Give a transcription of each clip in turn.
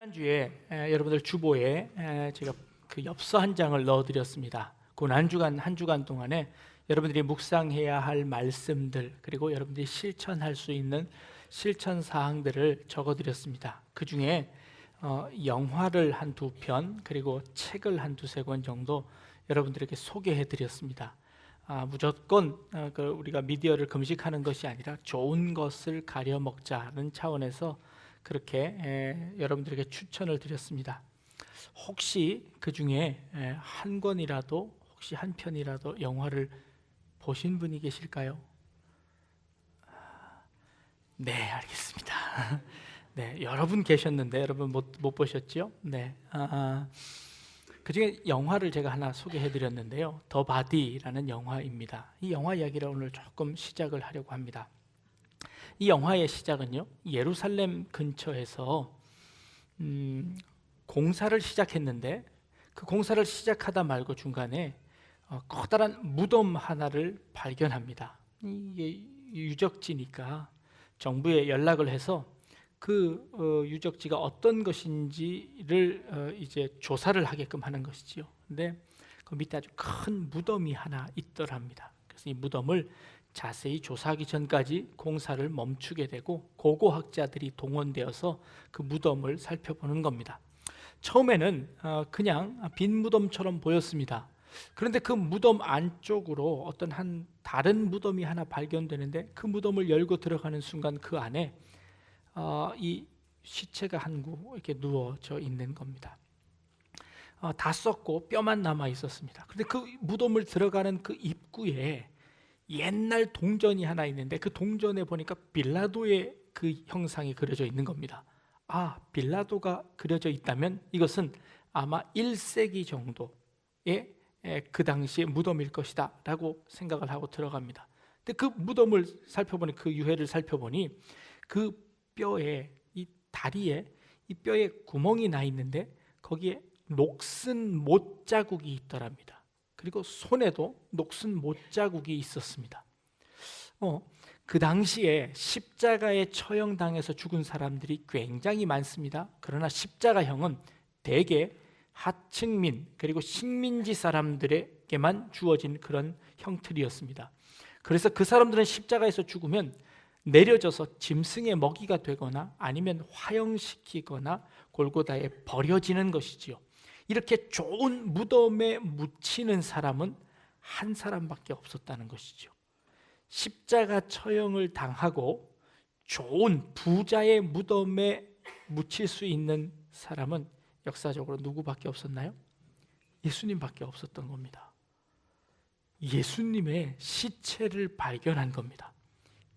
지난주에 여러분들 주보에 제가 그 엽서 한 장을 넣어드렸습니다. 그 한 주간 동안에 여러분들이 묵상해야 할 말씀들, 그리고 여러분들이 실천할 수 있는 실천 사항들을 적어드렸습니다. 그 중에 영화를 한두 편, 그리고 책을 한두 세 권 정도 여러분들에게 소개해드렸습니다. 무조건 우리가 미디어를 금식하는 것이 아니라 좋은 것을 가려 먹자는 차원에서 그렇게 여러분들에게 추천을 드렸습니다. 혹시 그 중에 한 권이라도, 혹시 한 편이라도 영화를 보신 분이 계실까요? 네, 알겠습니다. 네, 여러분 계셨는데 여러분 못 보셨죠? 네. 그 중에 영화를 제가 하나 소개해드렸는데요. 더 바디라는 영화입니다. 이 영화 이야기를 오늘 조금 시작을 하려고 합니다. 이 영화의 시작은요, 예루살렘 근처에서 공사를 시작했는데, 그 공사를 시작하다 말고 중간에 커다란 무덤 하나를 발견합니다. 이게 유적지니까 정부에 연락을 해서 그 유적지가 어떤 것인지를 이제 조사를 하게끔 하는 것이지요. 근데 그 밑에 아주 큰 무덤이 하나 있더랍니다. 그래서 이 무덤을 자세히 조사하기 전까지 공사를 멈추게 되고 고고학자들이 동원되어서 그 무덤을 살펴보는 겁니다. 처음에는 그냥 빈 무덤처럼 보였습니다. 그런데 그 무덤 안쪽으로 어떤 한 다른 무덤이 하나 발견되는데, 그 무덤을 열고 들어가는 순간 그 안에 이 시체가 한 구 이렇게 누워져 있는 겁니다. 다 썩고 뼈만 남아 있었습니다. 그런데 그 무덤을 들어가는 그 입구에 옛날 동전이 하나 있는데, 그 동전에 보니까 빌라도의 그 형상이 그려져 있는 겁니다. 빌라도가 그려져 있다면 이것은 아마 1세기 정도의 그 당시의 무덤일 것이다 라고 생각을 하고 들어갑니다. 근데 그 무덤을 살펴보니, 그 유해를 살펴보니 그 뼈에, 이 다리에 이 뼈에 구멍이 나 있는데 거기에 녹슨 못 자국이 있더랍니다. 그리고 손에도 녹슨 못 자국이 있었습니다. 그 당시에 십자가에 처형당해서 죽은 사람들이 굉장히 많습니다. 그러나 십자가형은 대개 하층민, 그리고 식민지 사람들에게만 주어진 그런 형틀이었습니다. 그래서 그 사람들은 십자가에서 죽으면 내려져서 짐승의 먹이가 되거나 아니면 화형시키거나 골고다에 버려지는 것이지요. 이렇게 좋은 무덤에 묻히는 사람은 한 사람밖에 없었다는 것이죠. 십자가 처형을 당하고 좋은 부자의 무덤에 묻힐 수 있는 사람은 역사적으로 누구밖에 없었나요? 예수님밖에 없었던 겁니다. 예수님의 시체를 발견한 겁니다.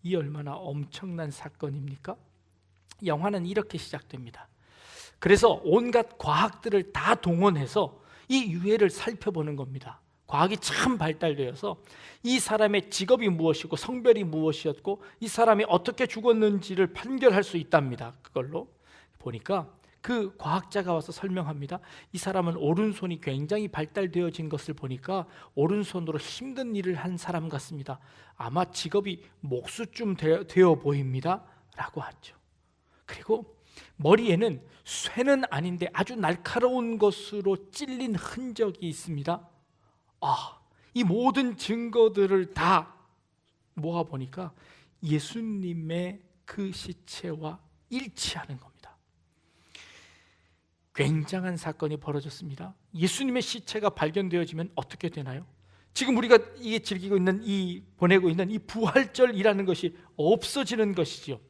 이 얼마나 엄청난 사건입니까? 영화는 이렇게 시작됩니다. 그래서 온갖 과학들을 다 동원해서 이 유해를 살펴보는 겁니다. 과학이 참 발달되어서 이 사람의 직업이 무엇이고 성별이 무엇이었고 이 사람이 어떻게 죽었는지를 판결할 수 있답니다. 그걸로 보니까 그 과학자가 와서 설명합니다. 이 사람은 오른손이 굉장히 발달되어진 것을 보니까 오른손으로 힘든 일을 한 사람 같습니다. 아마 직업이 목수쯤 되어 보입니다 라고 하죠. 그리고 머리에는 쇠는 아닌데 아주 날카로운 것으로 찔린 흔적이 있습니다. 이 모든 증거들을 다 모아보니까 예수님의 그 시체와 일치하는 겁니다. 굉장한 사건이 벌어졌습니다. 예수님의 시체가 발견되어지면 어떻게 되나요? 지금 우리가 즐기고 있는, 보내고 있는 이 부활절이라는 것이 없어지는 것이죠.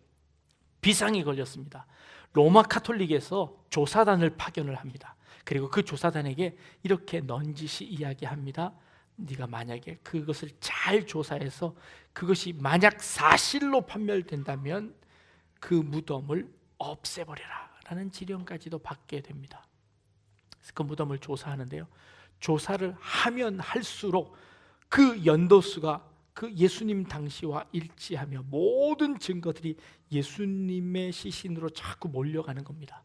비상이 걸렸습니다. 로마 카톨릭에서 조사단을 파견을 합니다. 그리고 그 조사단에게 이렇게 넌지시 이야기합니다. 네가 만약에 그것을 잘 조사해서 그것이 만약 사실로 판별된다면 그 무덤을 없애버려라 라는 지령까지도 받게 됩니다. 그래서 그 무덤을 조사하는데요, 조사를 하면 할수록 그 연도수가 그 예수님 당시와 일치하며 모든 증거들이 예수님의 시신으로 자꾸 몰려가는 겁니다.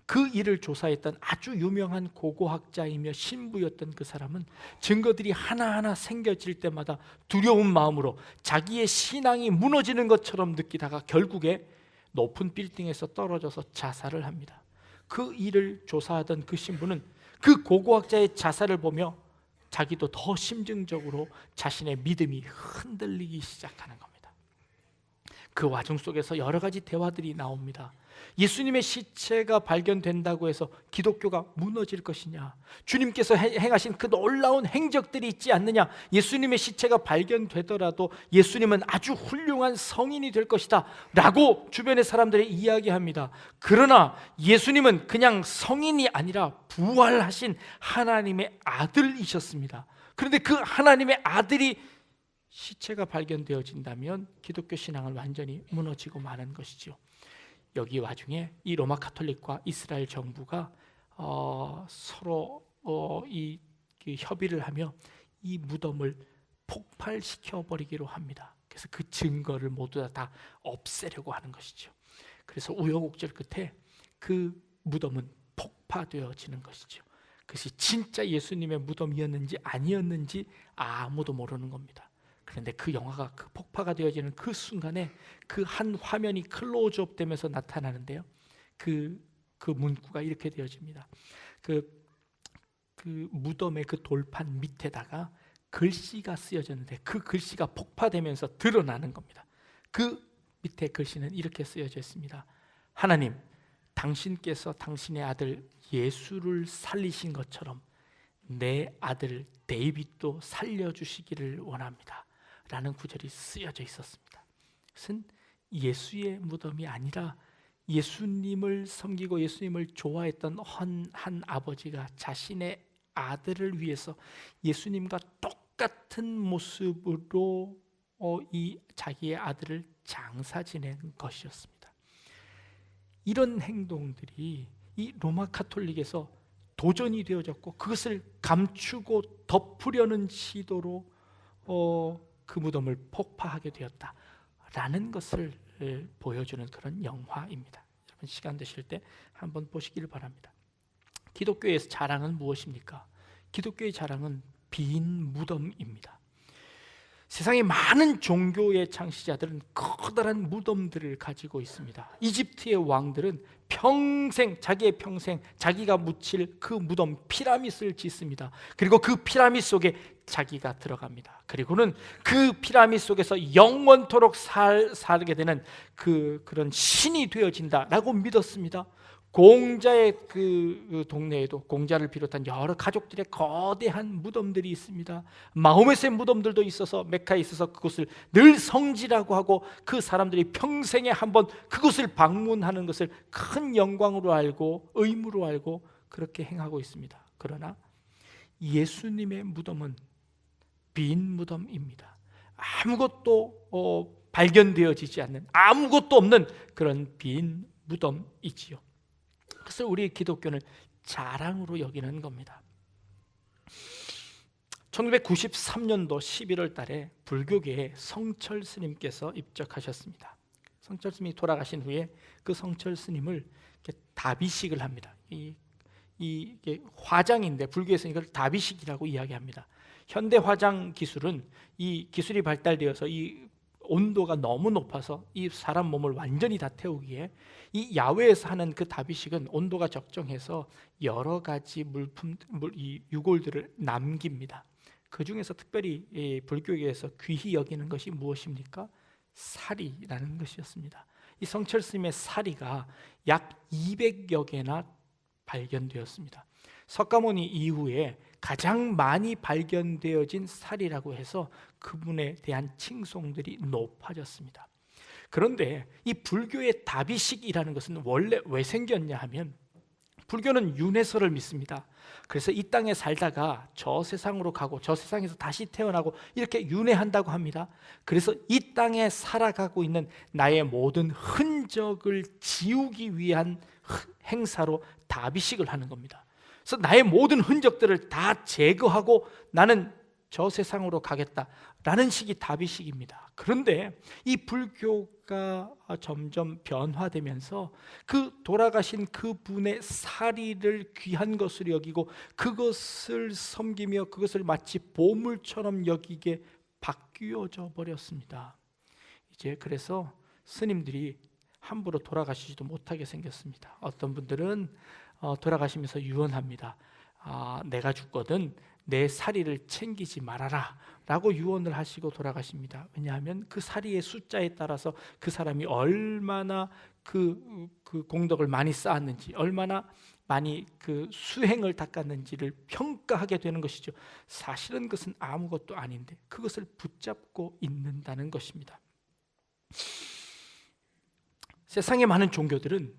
그 일을 조사했던 아주 유명한 고고학자이며 신부였던 그 사람은 증거들이 하나하나 생겨질 때마다 두려운 마음으로 자기의 신앙이 무너지는 것처럼 느끼다가 결국에 높은 빌딩에서 떨어져서 자살을 합니다. 그 일을 조사하던 그 신부는 그 고고학자의 자살을 보며 자기도 더 심증적으로 자신의 믿음이 흔들리기 시작하는 겁니다. 그 와중 속에서 여러 가지 대화들이 나옵니다. 예수님의 시체가 발견된다고 해서 기독교가 무너질 것이냐, 주님께서 행하신 그 놀라운 행적들이 있지 않느냐, 예수님의 시체가 발견되더라도 예수님은 아주 훌륭한 성인이 될 것이다 라고 주변의 사람들이 이야기합니다. 그러나 예수님은 그냥 성인이 아니라 부활하신 하나님의 아들이셨습니다. 그런데 그 하나님의 아들이 시체가 발견되어진다면 기독교 신앙은 완전히 무너지고 마는 것이죠. 여기 와중에 이 로마 가톨릭과 이스라엘 정부가 서로 이 협의를 하며 이 무덤을 폭발시켜 버리기로 합니다. 그래서 그 증거를 모두 다 없애려고 하는 것이죠. 그래서 우여곡절 끝에 그 무덤은 폭파되어지는 것이죠. 그것이 진짜 예수님의 무덤이었는지 아니었는지 아무도 모르는 겁니다. 그런데 그 영화가 그 폭파가 되어지는 그 순간에 그 한 화면이 클로즈업 되면서 나타나는데요, 그 문구가 이렇게 되어집니다. 그 무덤의 그 돌판 밑에다가 글씨가 쓰여졌는데 그 글씨가 폭파되면서 드러나는 겁니다. 그 밑에 글씨는 이렇게 쓰여져 있습니다. 하나님, 당신께서 당신의 아들 예수를 살리신 것처럼 내 아들 데이빗도 살려주시기를 원합니다 라는 구절이 쓰여져 있었습니다. 그것은 예수의 무덤이 아니라 예수님을 섬기고 예수님을 좋아했던 한 아버지가 자신의 아들을 위해서 예수님과 똑같은 모습으로 이 자기의 아들을 장사 지낸 것이었습니다. 이런 행동들이 이 로마 가톨릭에서 도전이 되어졌고 그것을 감추고 덮으려는 시도로 그 무덤을 폭파하게 되었다라는 것을 보여주는 그런 영화입니다. 여러분 시간 되실 때 한번 보시기를 바랍니다. 기독교의 자랑은 무엇입니까? 기독교의 자랑은 빈 무덤입니다. 세상의 많은 종교의 창시자들은 커다란 무덤들을 가지고 있습니다. 이집트의 왕들은 자기의 평생 자기가 묻힐 그 무덤 피라밋을 짓습니다. 그리고 그 피라밋 속에 자기가 들어갑니다. 그리고는 그 피라밋 속에서 영원토록 살게 되는 그런 신이 되어진다라고 믿었습니다. 공자의 그 동네에도 공자를 비롯한 여러 가족들의 거대한 무덤들이 있습니다. 마호메트의 무덤들도 있어서 메카에 있어서 그곳을 늘 성지라고 하고 그 사람들이 평생에 한번 그곳을 방문하는 것을 큰 영광으로 알고 의무로 알고 그렇게 행하고 있습니다. 그러나 예수님의 무덤은 빈 무덤입니다. 아무것도 발견되어지지 않는, 아무것도 없는 그런 빈 무덤이지요. 그것을 우리 기독교는 자랑으로 여기는 겁니다. 1993년도 11월 달에 불교계에 성철 스님께서 입적하셨습니다. 성철 스님이 돌아가신 후에 그 성철 스님을 다비식을 합니다. 이게 화장인데 불교에서 이걸 다비식이라고 이야기합니다. 현대 화장 기술은 이 기술이 발달되어서 이 온도가 너무 높아서 이 사람 몸을 완전히 다 태우기에 이 야외에서 하는 그 다비식은 온도가 적정해서 여러 가지 이 유골들을 남깁니다. 그 중에서 특별히 불교계에서 귀히 여기는 것이 무엇입니까? 사리라는 것이었습니다. 이 성철 스님의 사리가 약 200여 개나 발견되었습니다. 석가모니 이후에 가장 많이 발견되어진 사리라고 해서 그분에 대한 칭송들이 높아졌습니다. 그런데 이 불교의 다비식이라는 것은 원래 왜 생겼냐 하면 불교는 윤회설을 믿습니다. 그래서 이 땅에 살다가 저 세상으로 가고 저 세상에서 다시 태어나고 이렇게 윤회한다고 합니다. 그래서 이 땅에 살아가고 있는 나의 모든 흔적을 지우기 위한 행사로 다비식을 하는 겁니다. 그래서 나의 모든 흔적들을 다 제거하고 나는 저 세상으로 가겠다라는 식이 다비식입니다. 그런데 이 불교가 점점 변화되면서 그 돌아가신 그분의 사리를 귀한 것으로 여기고 그것을 섬기며 그것을 마치 보물처럼 여기게 바뀌어져 버렸습니다. 이제 그래서 스님들이 함부로 돌아가시지도 못하게 생겼습니다. 어떤 분들은 돌아가시면서 유언합니다. 내가 죽거든 내 사리를 챙기지 말아라 라고 유언을 하시고 돌아가십니다. 왜냐하면 그 사리의 숫자에 따라서 그 사람이 얼마나 그 공덕을 많이 쌓았는지, 얼마나 많이 그 수행을 닦았는지를 평가하게 되는 것이죠. 사실은 그것은 아무것도 아닌데 그것을 붙잡고 있는다는 것입니다. 세상의 많은 종교들은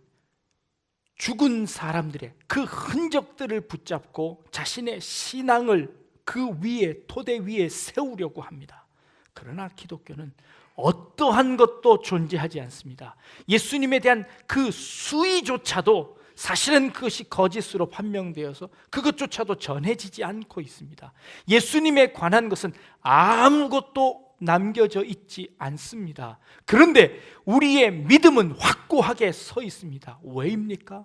죽은 사람들의 그 흔적들을 붙잡고 자신의 신앙을 그 위에, 토대 위에 세우려고 합니다. 그러나 기독교는 어떠한 것도 존재하지 않습니다. 예수님에 대한 그 수위조차도 사실은 그것이 거짓으로 판명되어서 그것조차도 전해지지 않고 있습니다. 예수님에 관한 것은 아무것도 남겨져 있지 않습니다. 그런데 우리의 믿음은 확고하게 서 있습니다. 왜입니까?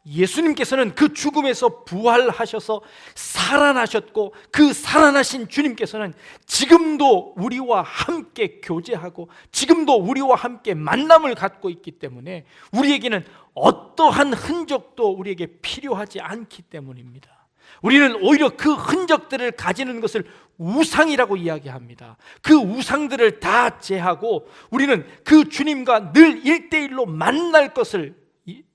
예수님께서는 그 죽음에서 부활하셔서 살아나셨고, 그 살아나신 주님께서는 지금도 우리와 함께 교제하고 지금도 우리와 함께 만남을 갖고 있기 때문에 우리에게는 어떠한 흔적도 우리에게 필요하지 않기 때문입니다. 우리는 오히려 그 흔적들을 가지는 것을 우상이라고 이야기합니다. 그 우상들을 다 제하고 우리는 그 주님과 늘 1대1로 만날 것을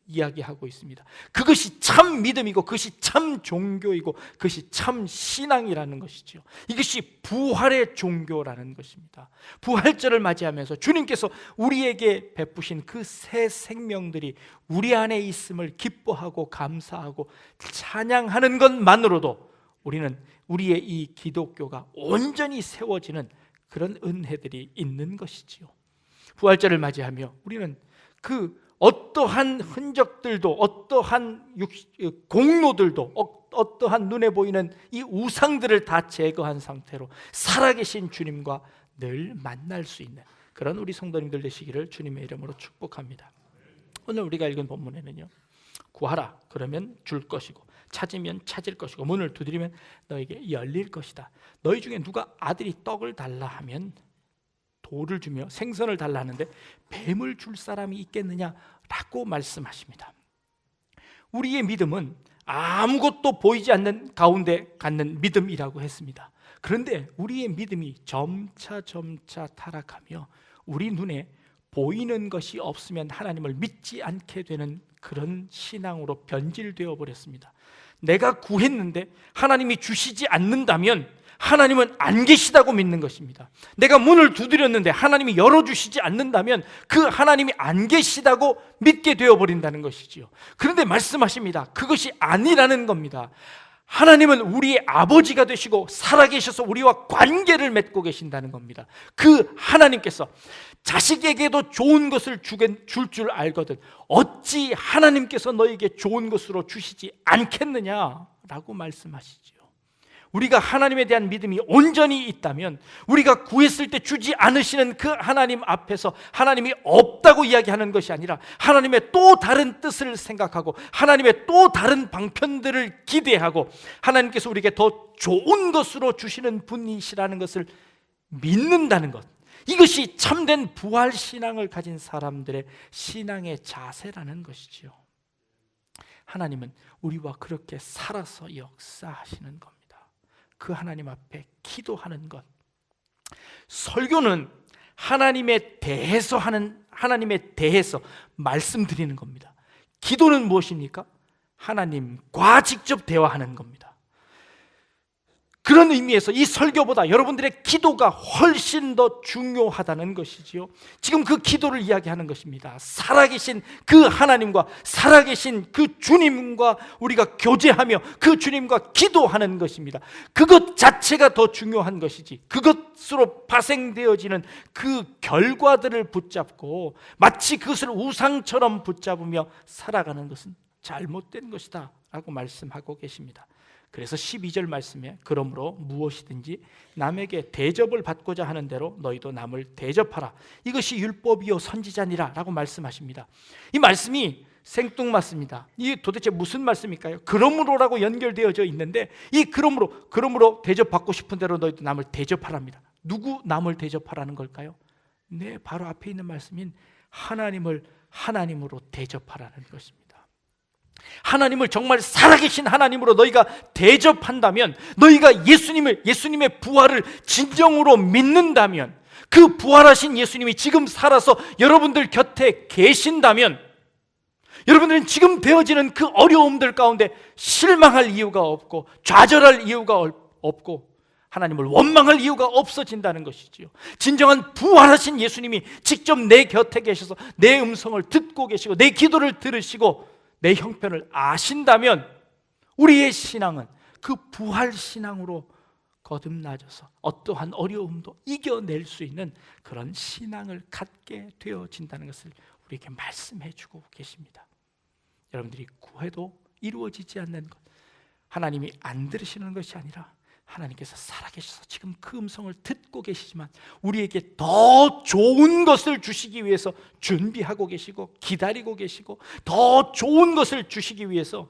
이야기하고 있습니다. 그것이 참 믿음이고 그것이 참 종교이고 그것이 참 신앙이라는 것이죠. 이것이 부활의 종교라는 것입니다. 부활절을 맞이하면서 주님께서 우리에게 베푸신 그 새 생명들이 우리 안에 있음을 기뻐하고 감사하고 찬양하는 것만으로도 우리는 우리의 이 기독교가 온전히 세워지는 그런 은혜들이 있는 것이지요. 부활절을 맞이하며 우리는 그 어떠한 흔적들도, 어떠한 공로들도, 어떠한 눈에 보이는 이 우상들을 다 제거한 상태로 살아계신 주님과 늘 만날 수 있는 그런 우리 성도님들 되시기를 주님의 이름으로 축복합니다. 오늘 우리가 읽은 본문에는요, 구하라 그러면 줄 것이고 찾으면 찾을 것이고 문을 두드리면 너에게 열릴 것이다. 너희 중에 누가 아들이 떡을 달라 하면 돌을 주며 생선을 달라 하는데 뱀을 줄 사람이 있겠느냐라고 말씀하십니다. 우리의 믿음은 아무것도 보이지 않는 가운데 갖는 믿음이라고 했습니다. 그런데 우리의 믿음이 점차 타락하며 우리 눈에 보이는 것이 없으면 하나님을 믿지 않게 되는 그런 신앙으로 변질되어 버렸습니다. 내가 구했는데 하나님이 주시지 않는다면 하나님은 안 계시다고 믿는 것입니다. 내가 문을 두드렸는데 하나님이 열어주시지 않는다면 그 하나님이 안 계시다고 믿게 되어버린다는 것이지요. 그런데 말씀하십니다. 그것이 아니라는 겁니다. 하나님은 우리의 아버지가 되시고 살아계셔서 우리와 관계를 맺고 계신다는 겁니다. 그 하나님께서 자식에게도 좋은 것을 줄 줄 알거든 어찌 하나님께서 너에게 좋은 것으로 주시지 않겠느냐라고 말씀하시죠. 우리가 하나님에 대한 믿음이 온전히 있다면 우리가 구했을 때 주지 않으시는 그 하나님 앞에서 하나님이 없다고 이야기하는 것이 아니라 하나님의 또 다른 뜻을 생각하고 하나님의 또 다른 방편들을 기대하고 하나님께서 우리에게 더 좋은 것으로 주시는 분이시라는 것을 믿는다는 것, 이것이 참된 부활신앙을 가진 사람들의 신앙의 자세라는 것이지요. 하나님은 우리와 그렇게 살아서 역사하시는 겁니다. 그 하나님 앞에 기도하는 것, 설교는 하나님에 대해서 말씀드리는 겁니다. 기도는 무엇입니까? 하나님과 직접 대화하는 겁니다. 그런 의미에서 이 설교보다 여러분들의 기도가 훨씬 더 중요하다는 것이지요. 지금 그 기도를 이야기하는 것입니다. 살아계신 그 하나님과 살아계신 그 주님과 우리가 교제하며 그 주님과 기도하는 것입니다. 그것 자체가 더 중요한 것이지 그것으로 파생되어지는 그 결과들을 붙잡고 마치 그것을 우상처럼 붙잡으며 살아가는 것은 잘못된 것이다 라고 말씀하고 계십니다. 그래서 12절 말씀에 그러므로 무엇이든지 남에게 대접을 받고자 하는 대로 너희도 남을 대접하라. 이것이 율법이요 선지자니라 라고 말씀하십니다. 이 말씀이 생뚱맞습니다. 이게 도대체 무슨 말씀일까요? 그러므로라고 연결되어져 있는데 이 그러므로 대접받고 싶은 대로 너희도 남을 대접하랍니다. 누구 남을 대접하라는 걸까요? 네, 바로 앞에 있는 말씀인 하나님을 하나님으로 대접하라는 것입니다. 하나님을 정말 살아계신 하나님으로 너희가 대접한다면, 너희가 예수님의 부활을 진정으로 믿는다면, 그 부활하신 예수님이 지금 살아서 여러분들 곁에 계신다면, 여러분들은 지금 되어지는 그 어려움들 가운데 실망할 이유가 없고 좌절할 이유가 없고 하나님을 원망할 이유가 없어진다는 것이지요. 진정한 부활하신 예수님이 직접 내 곁에 계셔서 내 음성을 듣고 계시고 내 기도를 들으시고 내 형편을 아신다면, 우리의 신앙은 그 부활 신앙으로 거듭나져서 어떠한 어려움도 이겨낼 수 있는 그런 신앙을 갖게 되어진다는 것을 우리에게 말씀해 주고 계십니다. 여러분들이 구해도 이루어지지 않는 것, 하나님이 안 들으시는 것이 아니라 하나님께서 살아계셔서 지금 그 음성을 듣고 계시지만 우리에게 더 좋은 것을 주시기 위해서 준비하고 계시고 기다리고 계시고, 더 좋은 것을 주시기 위해서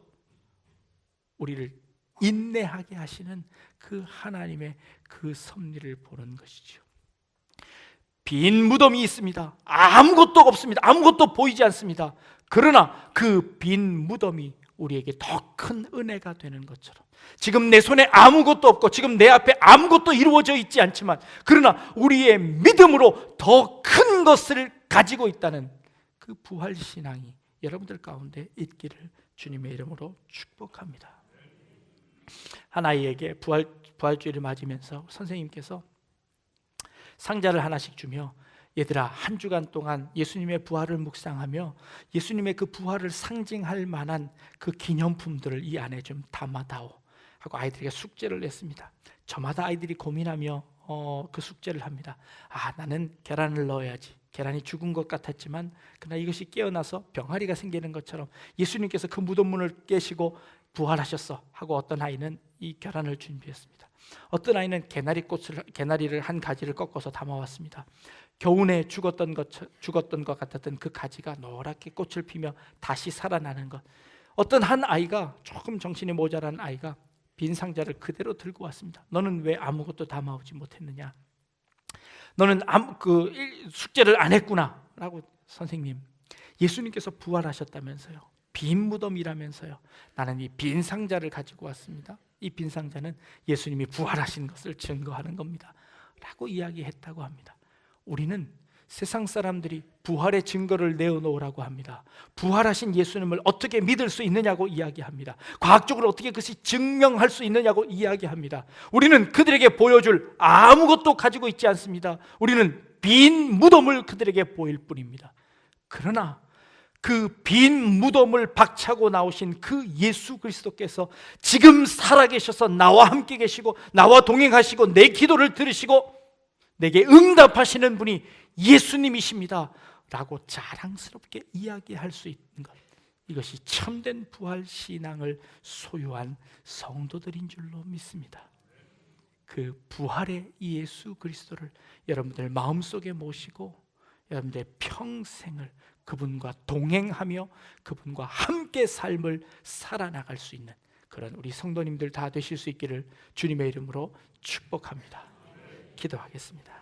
우리를 인내하게 하시는 그 하나님의 그 섭리를 보는 것이죠. 빈 무덤이 있습니다. 아무것도 없습니다. 아무것도 보이지 않습니다. 그러나 그 빈 무덤이 우리에게 더 큰 은혜가 되는 것처럼, 지금 내 손에 아무것도 없고 지금 내 앞에 아무것도 이루어져 있지 않지만, 그러나 우리의 믿음으로 더 큰 것을 가지고 있다는 그 부활신앙이 여러분들 가운데 있기를 주님의 이름으로 축복합니다. 한 아이에게 부활주일을 맞으면서 선생님께서 상자를 하나씩 주며, 얘들아, 한 주간 동안 예수님의 부활을 묵상하며 예수님의 그 부활을 상징할 만한 그 기념품들을 이 안에 좀 담아다오 하고 아이들에게 숙제를 냈습니다. 저마다 아이들이 고민하며 그 숙제를 합니다. 나는 계란을 넣어야지. 계란이 죽은 것 같았지만 그러나 이것이 깨어나서 병아리가 생기는 것처럼 예수님께서 그 무덤문을 깨시고 부활하셨어 하고, 어떤 아이는 이 계란을 준비했습니다. 어떤 아이는 개나리를 한 가지를 꺾어서 담아왔습니다. 겨우내 죽었던 것 같았던 그 가지가 노랗게 꽃을 피며 다시 살아나는 것. 어떤 한 아이가, 조금 정신이 모자란 아이가 빈 상자를 그대로 들고 왔습니다. 너는 왜 아무것도 담아오지 못했느냐? 너는 그 숙제를 안 했구나 라고. 선생님, 예수님께서 부활하셨다면서요, 빈 무덤이라면서요, 나는 이 빈 상자를 가지고 왔습니다. 이 빈 상자는 예수님이 부활하신 것을 증거하는 겁니다 라고 이야기했다고 합니다. 우리는 세상 사람들이 부활의 증거를 내어놓으라고 합니다. 부활하신 예수님을 어떻게 믿을 수 있느냐고 이야기합니다. 과학적으로 어떻게 그것이 증명할 수 있느냐고 이야기합니다. 우리는 그들에게 보여줄 아무것도 가지고 있지 않습니다. 우리는 빈 무덤을 그들에게 보일 뿐입니다. 그러나 그 빈 무덤을 박차고 나오신 그 예수 그리스도께서 지금 살아계셔서 나와 함께 계시고 나와 동행하시고 내 기도를 들으시고 내게 응답하시는 분이 예수님이십니다 라고 자랑스럽게 이야기할 수 있는 것, 이것이 참된 부활신앙을 소유한 성도들인 줄로 믿습니다. 그 부활의 예수 그리스도를 여러분들 마음속에 모시고 여러분들의 평생을 그분과 동행하며 그분과 함께 삶을 살아나갈 수 있는 그런 우리 성도님들 다 되실 수 있기를 주님의 이름으로 축복합니다. 기도하겠습니다.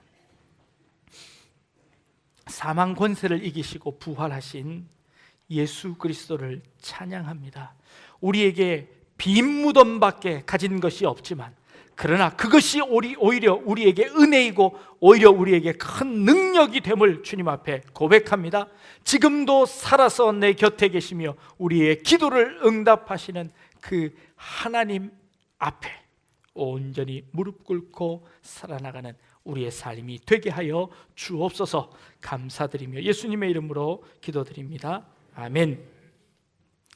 사망 권세를 이기시고 부활하신 예수 그리스도를 찬양합니다. 우리에게 빈 무덤밖에 가진 것이 없지만, 그러나 그것이 오히려 우리에게 은혜이고 오히려 우리에게 큰 능력이 됨을 주님 앞에 고백합니다. 지금도 살아서 내 곁에 계시며 우리의 기도를 응답하시는 그 하나님 앞에 온전히 무릎 꿇고 살아나가는 우리의 삶이 되게 하여 주옵소서. 감사드리며 예수님의 이름으로 기도드립니다. 아멘.